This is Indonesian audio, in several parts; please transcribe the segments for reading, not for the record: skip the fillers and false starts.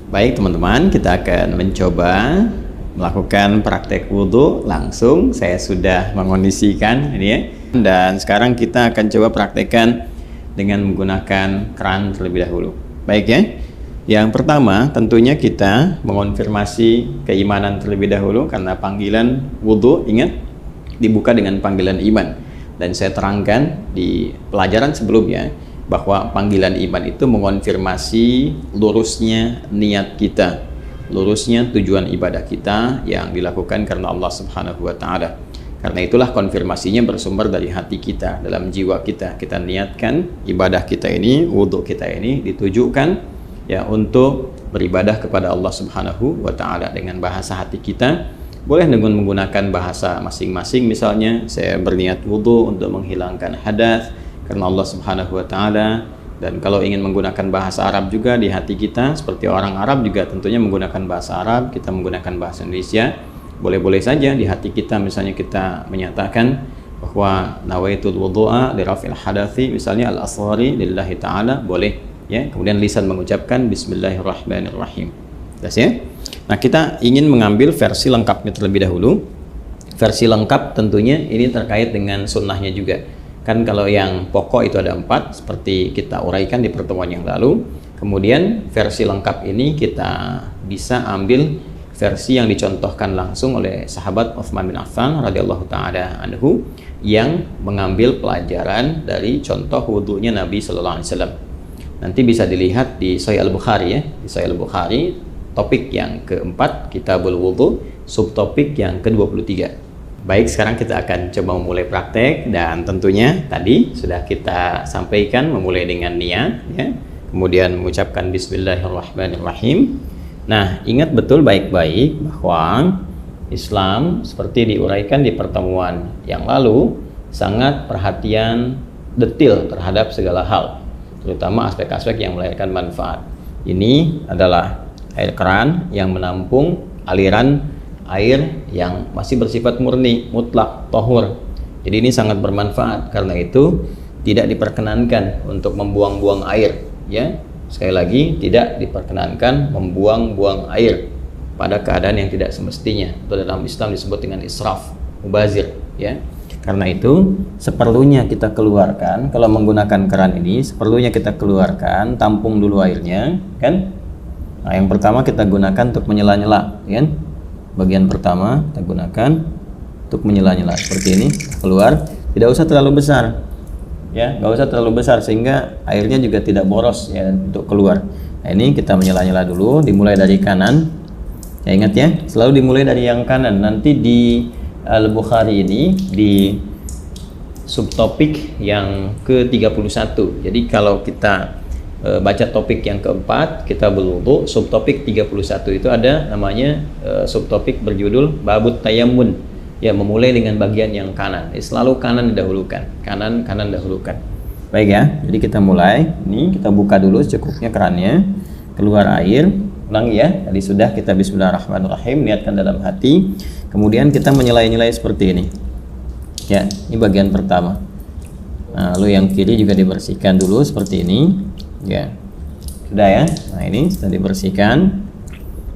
Baik teman-teman, kita akan mencoba melakukan praktek wudhu langsung. Saya sudah mengondisikan ini ya. Dan sekarang kita akan coba praktekkan dengan menggunakan keran terlebih dahulu. Baik ya. Yang pertama tentunya kita mengonfirmasi keimanan terlebih dahulu, karena panggilan wudhu ingat dibuka dengan panggilan iman. Dan saya terangkan di pelajaran sebelumnya bahwa panggilan iman itu mengonfirmasi lurusnya niat kita, lurusnya tujuan ibadah kita yang dilakukan karena Allah Subhanahu wa Ta'ala. Karena itulah konfirmasinya bersumber dari hati kita, dalam jiwa kita. Kita niatkan ibadah kita ini, wudhu kita ini ditujukan ya untuk beribadah kepada Allah Subhanahu wa Ta'ala dengan bahasa hati kita. Boleh dengan menggunakan bahasa masing-masing, misalnya saya berniat wudhu untuk menghilangkan hadas karena Allah Subhanahu wa Ta'ala. Dan kalau ingin menggunakan bahasa Arab juga di hati kita, seperti orang Arab juga tentunya menggunakan bahasa Arab, kita menggunakan bahasa Indonesia, boleh-boleh saja di hati kita. Misalnya kita menyatakan bahwa nawaitul wudhu'a li raf'il hadathi, misalnya al-asghari lillahi ta'ala, boleh ya. Kemudian lisan mengucapkan bismillahirrahmanirrahim. Jelas ya? Nah, kita ingin mengambil versi lengkapnya terlebih dahulu. Versi lengkap tentunya ini terkait dengan sunnahnya juga. Kan kalau yang pokok itu ada 4, seperti kita uraikan di pertemuan yang lalu. Kemudian versi lengkap ini kita bisa ambil versi yang dicontohkan langsung oleh sahabat Utsman bin Affan radhiyallahu ta'ala anhu, yang mengambil pelajaran dari contoh wudhunya Nabi sallallahu alaihi wasallam. Nanti bisa dilihat di Sahih Al-Bukhari ya, di Sahih Al-Bukhari topik yang keempat, Kitabul Wudhu, subtopik yang ke-23. Baik, sekarang kita akan coba memulai praktek, dan tentunya tadi sudah kita sampaikan memulai dengan niat ya, kemudian mengucapkan bismillahirrahmanirrahim. Nah, ingat betul baik-baik bahwa Islam seperti diuraikan di pertemuan yang lalu sangat perhatian detail terhadap segala hal, terutama aspek-aspek yang melahirkan manfaat. Ini adalah air keran yang menampung aliran air yang masih bersifat murni, mutlak, tohur. Jadi ini sangat bermanfaat. Karena itu tidak diperkenankan untuk membuang-buang air ya. Sekali lagi, tidak diperkenankan membuang-buang air pada keadaan yang tidak semestinya. Itu dalam Islam disebut dengan israf, mubazir ya. Karena itu seperlunya kita keluarkan, kalau menggunakan keran ini seperlunya kita keluarkan, tampung dulu airnya kan. Nah, yang pertama kita gunakan untuk menyela-nyela kan. Bagian pertama kita gunakan untuk menyela-nyela seperti ini, keluar. Tidak usah terlalu besar ya, nggak usah terlalu besar sehingga airnya juga tidak boros ya untuk keluar. Nah, ini kita menyela-nyela dulu, dimulai dari kanan ya. Ingat ya, selalu dimulai dari yang kanan. Nanti di Al-Bukhari ini di subtopik yang ke-31. Jadi kalau kita baca topik yang keempat, kita berwudu, subtopik 31 itu ada namanya subtopik berjudul babut tayammun ya, memulai dengan bagian yang kanan. Selalu kanan didahulukan, kanan dahulukan. Baik ya, jadi kita mulai. Ini kita buka dulu secukupnya kerannya, keluar air. Ulangi ya, tadi sudah kita bismillahirrahmanirrahim, niatkan dalam hati. Kemudian kita menyelai-nyelai seperti ini ya. Ini bagian pertama. Nah, lalu yang kiri juga dibersihkan dulu seperti ini ya, sudah ya. Nah, ini sudah dibersihkan.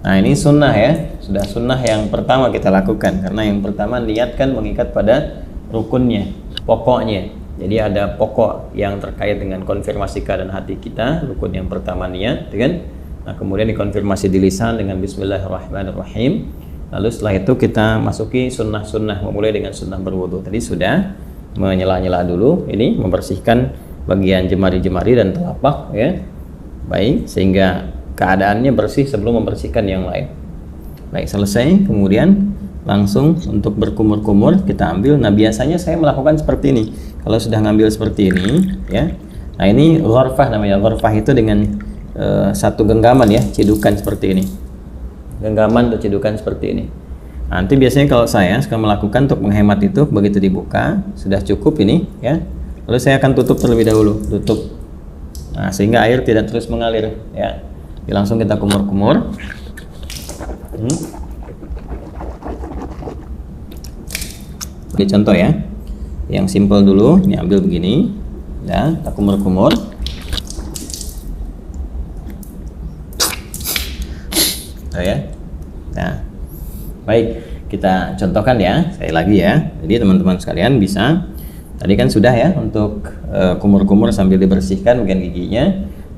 Nah, ini sunnah ya, sudah sunnah yang pertama kita lakukan, karena yang pertama niatkan mengikat pada rukunnya, pokoknya. Jadi ada pokok yang terkait dengan konfirmasi keadaan hati kita. Rukun yang pertama niat kan. Nah, kemudian dikonfirmasi di lisan dengan bismillahirrahmanirrahim. Lalu setelah itu kita masuki sunnah-sunnah, memulai dengan sunnah berwudu. Tadi sudah menyela-nyela dulu, ini membersihkan bagian jemari-jemari dan telapak ya. Baik, sehingga keadaannya bersih sebelum membersihkan yang lain. Baik, selesai. Kemudian langsung untuk berkumur-kumur kita ambil. Nah, biasanya saya melakukan seperti ini. Kalau sudah ngambil seperti ini ya. Nah, ini ghurfah namanya. Ghurfah itu dengan satu genggaman ya, cedukan seperti ini. Genggaman atau cedukan seperti ini. Nanti biasanya kalau saya suka melakukan untuk menghemat itu, begitu dibuka sudah cukup ini ya. Lalu saya akan tutup terlebih dahulu, tutup. Nah, sehingga air tidak terus mengalir ya. Jadi langsung kita kumur-kumur. Ini contoh ya. Yang simple dulu, ini ambil begini. Ya, kita kumur-kumur. Oh ya. Nah, baik, kita contohkan ya, sekali lagi ya. Jadi teman-teman sekalian bisa, tadi kan sudah ya untuk kumur-kumur sambil dibersihkan bagian giginya.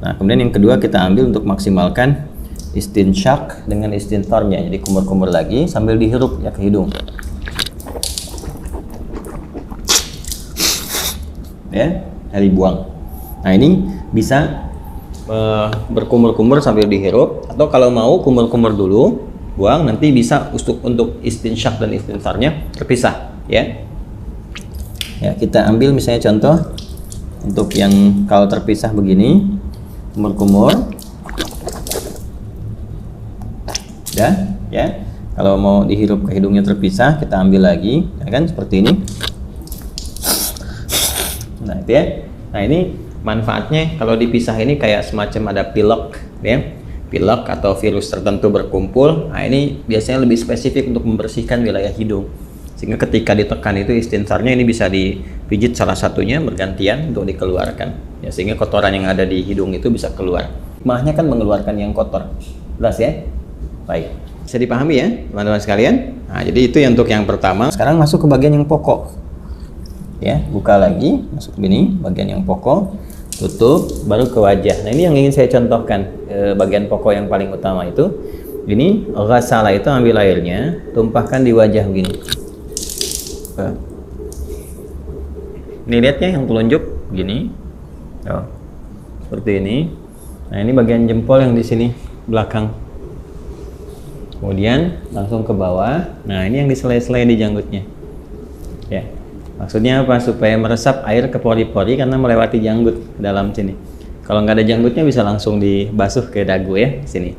Nah, kemudian yang kedua kita ambil untuk maksimalkan istinsyak dengan istintarnya. Jadi kumur-kumur lagi sambil dihirup ya ke hidung. Ya, dari buang. Nah, ini bisa berkumur-kumur sambil dihirup, atau kalau mau kumur-kumur dulu, buang, nanti bisa untuk istinsyak dan istinsarnya terpisah ya. Ya, kita ambil misalnya contoh untuk yang kalau terpisah begini, kumur-kumur. Ya. Kalau mau dihirup ke hidungnya terpisah, kita ambil lagi, ya kan, seperti ini. Nah, itu ya. Nah, ini manfaatnya kalau dipisah ini kayak semacam ada pilek ya. Pilek atau virus tertentu berkumpul. Nah, ini biasanya lebih spesifik untuk membersihkan wilayah hidung. Sehingga ketika ditekan itu istinsarnya ini bisa dipijit salah satunya bergantian untuk dikeluarkan. Ya, sehingga kotoran yang ada di hidung itu bisa keluar. Hikmahnya kan mengeluarkan yang kotor. Jelas ya? Baik. Bisa dipahami ya, teman-teman sekalian? Nah, jadi itu untuk yang pertama. Sekarang masuk ke bagian yang pokok. Ya, buka lagi, masuk ini bagian yang pokok, tutup, baru ke wajah. Nah, ini yang ingin saya contohkan, bagian pokok yang paling utama itu. Ini ghasala itu ambil airnya, tumpahkan di wajah begini. Ini lihat ya yang telunjuk begini. Oh, seperti ini. Nah, ini bagian jempol yang di sini belakang. Kemudian langsung ke bawah. Nah, ini yang diselai-selai di janggutnya. Ya. Maksudnya apa? Supaya meresap air ke pori-pori karena melewati janggut ke dalam sini. Kalau nggak ada janggutnya bisa langsung dibasuh ke dagu ya, sini.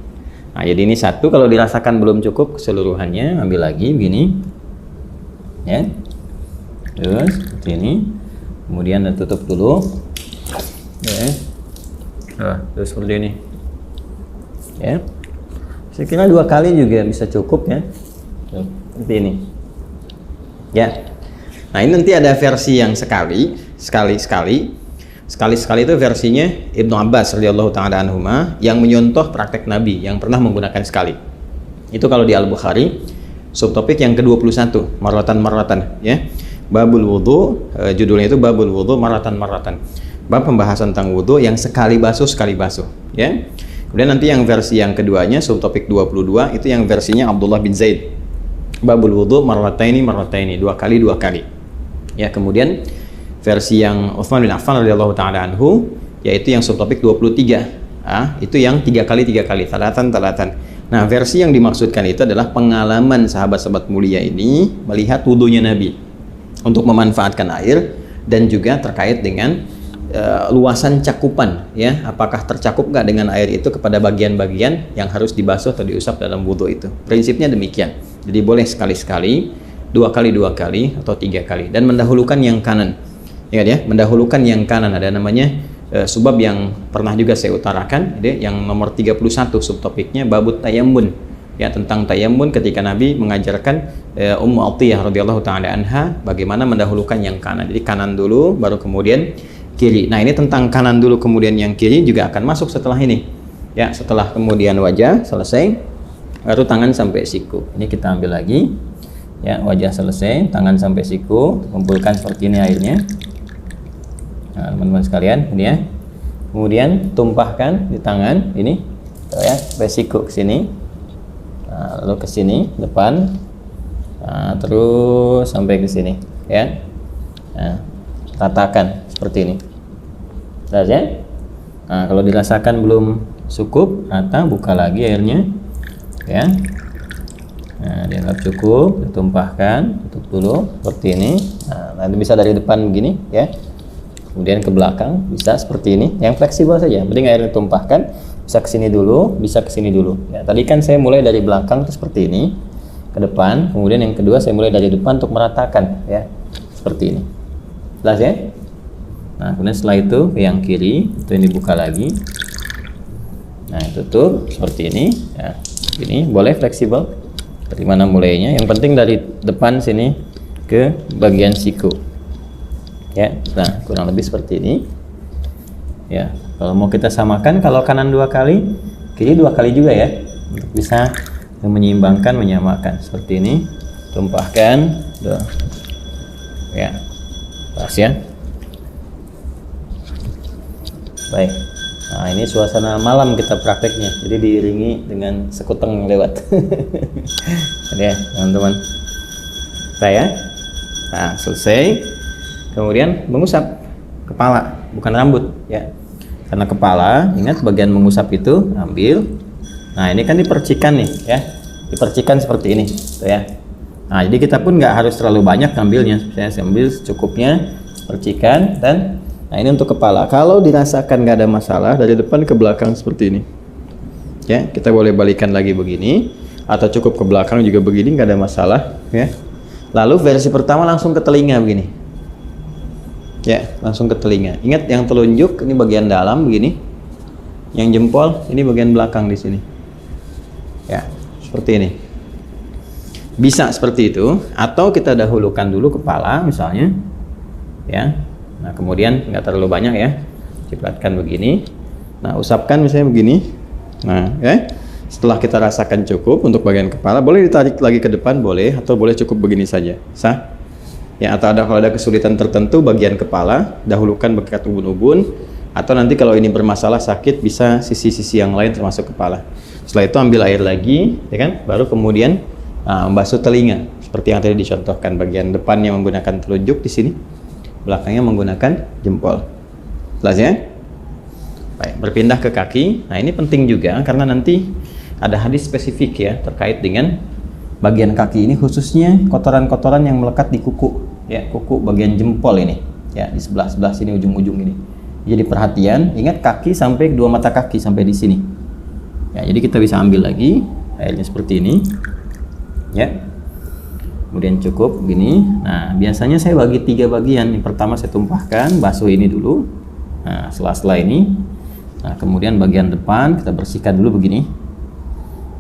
Nah, jadi ini satu, kalau dirasakan belum cukup keseluruhannya, ambil lagi begini. Ya. Terus seperti ini. Kemudian tutup dulu. Ya. Terus seperti ini. Ya. Saya kira 2 kali juga bisa cukup ya. Seperti ini. Ya. Nah, ini nanti ada versi yang sekali itu versinya Ibnu Abbas radhiyallahu taala anhuma yang menyontoh praktek Nabi yang pernah menggunakan sekali. Itu kalau di Al-Bukhari, subtopik yang ke-21, marratan ya. Babul wudu, judulnya itu Babul wudu marratan. Bab pembahasan tentang wudu yang sekali basuh ya. Kemudian nanti yang versi yang keduanya, subtopik 22, itu yang versinya Abdullah bin Zaid. Babul wudu marrataini, 2 kali. Ya, kemudian versi yang Utsman bin Affan radhiyallahu taala anhu, yaitu yang subtopik 23. Itu yang 3 kali, talatan. Nah, versi yang dimaksudkan itu adalah pengalaman sahabat-sahabat mulia ini melihat wudunya Nabi untuk memanfaatkan air, dan juga terkait dengan luasan cakupan ya, apakah tercakup nggak dengan air itu kepada bagian-bagian yang harus dibasuh atau diusap dalam wudu itu. Prinsipnya demikian. Jadi boleh sekali-sekali, 2 kali, atau 3 kali, dan mendahulukan yang kanan. Ya, mendahulukan yang kanan. Ada namanya subab yang pernah juga saya utarakan, yang nomor 31 subtopiknya babut tayammun. Ya, tentang tayammun ketika Nabi mengajarkan Ummu Atiyah radhiyallahu taala anha bagaimana mendahulukan yang kanan. Jadi kanan dulu baru kemudian kiri. Nah, ini tentang kanan dulu kemudian yang kiri juga akan masuk setelah ini. Ya, setelah kemudian wajah selesai, baru tangan sampai siku. Ini kita ambil lagi. Ya, wajah selesai, tangan sampai siku, kumpulkan seperti ini airnya. Nah, teman-teman sekalian, ini ya. Kemudian tumpahkan di tangan ini, ya, sampai siku ke sini. Nah, lalu ke sini depan. Nah, terus sampai ke sini, ya. Nah, ratakan seperti ini. Jelas ya? Nah, kalau dirasakan belum cukup rata, buka lagi airnya. Ya. Nah, dianggap cukup, ditumpahkan, tutup dulu seperti ini. Nah, nanti bisa dari depan begini ya. Kemudian ke belakang bisa seperti ini. Yang fleksibel saja. Penting air ditumpahkan, bisa ke sini dulu, bisa ke sini dulu. Ya, tadi kan saya mulai dari belakang itu seperti ini ke depan. Kemudian yang kedua saya mulai dari depan untuk meratakan ya. Seperti ini. Jelas ya? Nah, kemudian setelah itu ke yang kiri, itu ini dibuka lagi. Nah, tutup seperti ini ya. Ini boleh fleksibel. Dari mana mulainya? Yang penting dari depan sini ke bagian siku. Ya, nah kurang lebih seperti ini. Ya, kalau mau kita samakan, kalau kanan 2 kali, kiri 2 kali juga ya. untuk bisa menyeimbangkan, menyamakan seperti ini. Tumpahkan, ya, pas ya. Baik. Nah, ini suasana malam kita prakteknya, jadi diiringi dengan sekuteng lewat. Ya, teman-teman. Saya, nah selesai. Kemudian mengusap kepala, bukan rambut, ya. Karena kepala, ingat bagian mengusap itu ambil. Nah, ini kan dipercikan nih, ya. Dipercikan seperti ini, tuh ya. Nah, jadi kita pun nggak harus terlalu banyak ngambilnya. Saya ambil secukupnya, percikan, dan nah ini untuk kepala. Kalau dirasakan nggak ada masalah, dari depan ke belakang seperti ini, ya, kita boleh balikan lagi begini, atau cukup ke belakang juga begini, nggak ada masalah, ya. Lalu versi pertama langsung ke telinga begini, ya, langsung ke telinga. Ingat yang telunjuk ini bagian dalam begini, yang jempol ini bagian belakang di sini, ya, seperti ini. Bisa seperti itu, atau kita dahulukan dulu kepala misalnya, ya. Nah, kemudian nggak terlalu banyak ya, cipratkan begini. Nah, usapkan misalnya begini. Nah, ya. Setelah kita rasakan cukup untuk bagian kepala, boleh ditarik lagi ke depan, boleh, atau boleh cukup begini saja, sah. Ya, atau kalau ada kesulitan tertentu bagian kepala, dahulukan bekas ubun-ubun, atau nanti kalau ini bermasalah sakit bisa sisi-sisi yang lain termasuk kepala. Setelah itu ambil air lagi, ya kan? Baru kemudian membasuh telinga seperti yang tadi dicontohkan, bagian depannya menggunakan telunjuk di sini, belakangnya menggunakan jempol. Jelas ya? Baik, berpindah ke kaki. Nah, ini penting juga karena nanti ada hadis spesifik ya terkait dengan bagian kaki ini, khususnya kotoran-kotoran yang melekat di kuku, ya, kuku bagian jempol ini, ya, di sebelah sini ujung-ujung ini. Jadi perhatian, ingat kaki sampai kedua mata kaki sampai di sini. Ya, jadi kita bisa ambil lagi airnya seperti ini. Ya, kemudian cukup gini. Nah, biasanya saya bagi 3 bagian. Yang pertama saya tumpahkan, basuh ini dulu. Nah, setelah ini, nah kemudian bagian depan kita bersihkan dulu begini.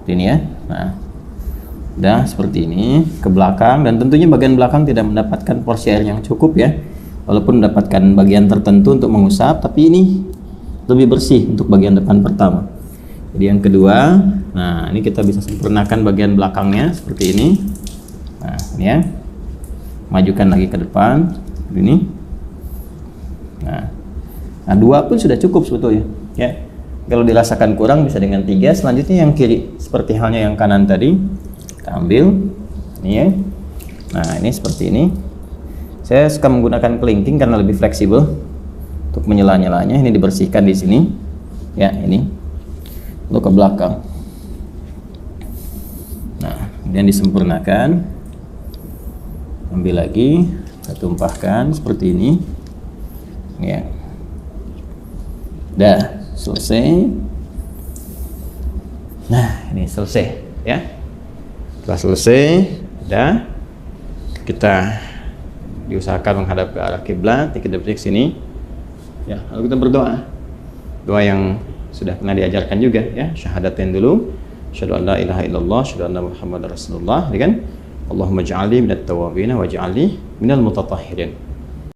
Ini ya. Nah, udah seperti ini ke belakang, dan tentunya bagian belakang tidak mendapatkan porsi air yang cukup ya. Walaupun mendapatkan bagian tertentu untuk mengusap, tapi ini lebih bersih untuk bagian depan pertama. Jadi yang kedua, nah ini kita bisa sempurnakan bagian belakangnya seperti ini. Nah, ini ya. Majukan lagi ke depan ini. Nah, 2 pun sudah cukup sebetulnya, ya. Kalau dirasakan kurang bisa dengan 3. Selanjutnya yang kiri, seperti halnya yang kanan tadi. Kita ambil ini ya. Nah, ini seperti ini. Saya suka menggunakan kelingking karena lebih fleksibel untuk menyela-nyelanya. Ini dibersihkan di sini. Ya, ini. Lalu ke belakang. Nah, kemudian disempurnakan. Ambil lagi, kita tumpahkan seperti ini. Ya. Dah, selesai. Nah, ini selesai, ya. Setelah selesai, dah. Kita diusahakan menghadap ke arah kiblat, kita berdiri sini. Ya, lalu kita berdoa. Doa yang sudah pernah diajarkan juga ya, syahadatain dulu, asyhadu an la ilaha illallah, asyhadu anna muhammadar rasulullah, ya kan? Allahumma ja'alni minat tawabin wa ja'alni minal mutatahhirin.